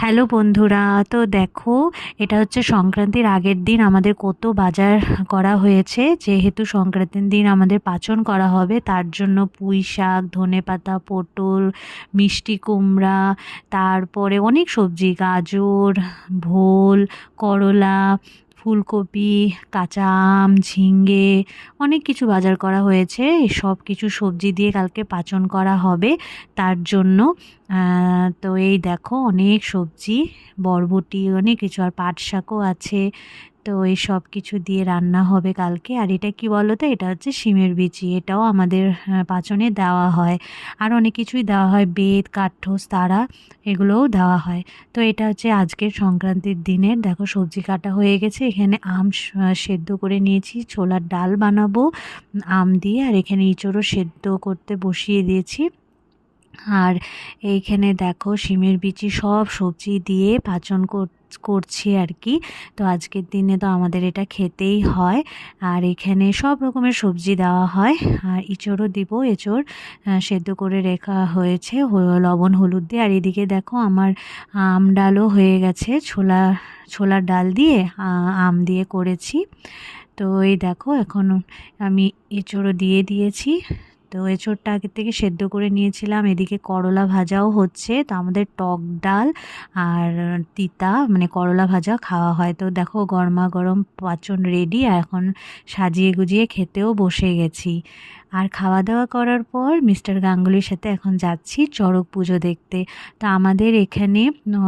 Hello বন্ধুরা, তো দেখো এটা হচ্ছে সংক্রান্তির আগের দিন আমাদের কত বাজার করা হয়েছে। যেহেতু সংক্রান্তির দিন আমাদের পাচন করা হবে, তার জন্য পুঁই শাক, ধনেপাতা, পটল, মিষ্টি কুমড়া, তারপরে অনেক সবজি, গাজর, ভোল, করলা, ফুলকপি, কাঁচা আম, ঝিঙ্গে, অনেক কিছু বাজার করা হয়েছে। এই সব কিছু সবজি দিয়ে কালকে পাচন করা হবে, তার জন্য তো এই দেখো অনেক সবজি, বরবটি, অনেক কিছু, আর পাট শাকও আছে। তো এই সব কিছু দিয়ে রান্না হবে কালকে। আর এটা কি বলো তো, এটা হচ্ছে শিমের বিচি, এটাও আমাদের পাচনে দেওয়া হয়। আর অনেক কিছুই দেওয়া হয়, বেত, কাঠঠোস, তারা, এগুলোও দেওয়া হয়। তো এটা হচ্ছে আজকের সংক্রান্তির দিনের, দেখো সবজি কাটা হয়ে গেছে। এখানে আম সেদ্ধ করে নিয়েছি, ছোলার ডাল বানাবো আম দিয়ে। আর এখানে ইঁচড়ও সেদ্ধ করতে বসিয়ে দিয়েছি। আর এইখানে দেখো শিমের বিচি সব সবজি দিয়ে পাচন করছি আর কি। তো আজকের দিনে তো আমাদের এটা খেতেই হয়। আর এখানে সব রকমের সবজি দেওয়া হয়, আর ইঁচড়ও দিব। এঁচড় সেদ্ধ করে রেখা হয়েছে লবণ হলুদ দিয়ে। আর এদিকে দেখো আমার আম ডালও হয়ে গেছে, ছোলার ডাল দিয়ে আম দিয়ে করেছি। তো এই দেখো এখন আমি এঁচড়ও দিয়ে দিয়েছি। তো এঁচোড়টা আগের থেকে সেদ্ধ করে নিয়েছিলাম। এদিকে করলা ভাজাও হচ্ছে। তো আমাদের টক ডাল আর তিতা মানে করলা ভাজা খাওয়া হয়। তো দেখো গরমা গরম পাচন রেডি। আর এখন সাজিয়ে গুজিয়ে খেতেও বসে গেছি। আর খাওয়া দাওয়া করার পর মিস্টার গাঙ্গুলির সাথে এখন যাচ্ছি চড়ক পুজো দেখতে। তো আমাদের এখানে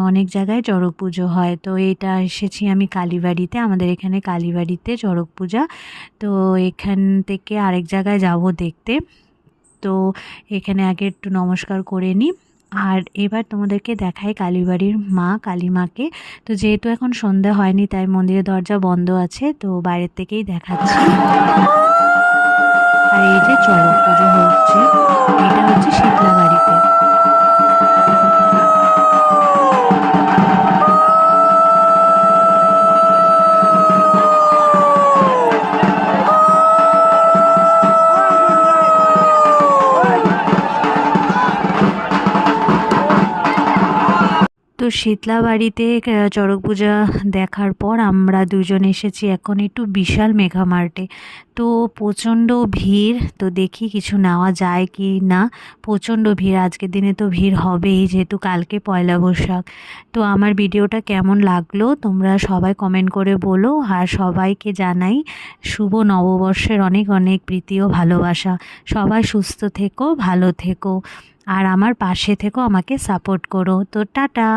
অনেক জায়গায় চড়ক পুজো হয়। তো এটা এসেছি আমি কালীবাড়িতে, আমাদের এখানে কালীবাড়িতে চড়ক পূজা। তো এখান থেকে আরেক জায়গায় যাব দেখতে। তো এখানে আগে একটু নমস্কার করে নিই। আর এবার তোমাদেরকে দেখাই কালীবাড়ির মা, কালী মাকে। তো যেহেতু এখন সন্ধ্যা হয়নি, তাই মন্দিরের দরজা বন্ধ আছে, তো বাইরের থেকেই দেখাচ্ছি। আর এই যে চড়ক পুজো হচ্ছে, এটা হচ্ছে শীতলা বাড়িতে। তো শীতলা বাড়িতে চড়ক পূজা দেখার পর আমরা দুজন এসেছি এখন একটু বিশাল মেঘা মার্টে। তো প্রচণ্ড ভিড়, তো দেখি কিছু নেওয়া যায় কি না। প্রচণ্ড ভিড়, আজকের দিনে তো ভিড় হবেই, যেহেতু কালকে পয়লা বৈশাখ। তো আমার ভিডিওটা কেমন লাগলো তোমরা সবাই কমেন্ট করে বলো। আর সবাইকে জানাই শুভ নববর্ষের অনেক অনেক প্রীতি ও ভালোবাসা। সবাই সুস্থ থেকো, ভালো থেকো, আর আমার পাশে থেকো, আমাকে সাপোর্ট করো। তো টাটা।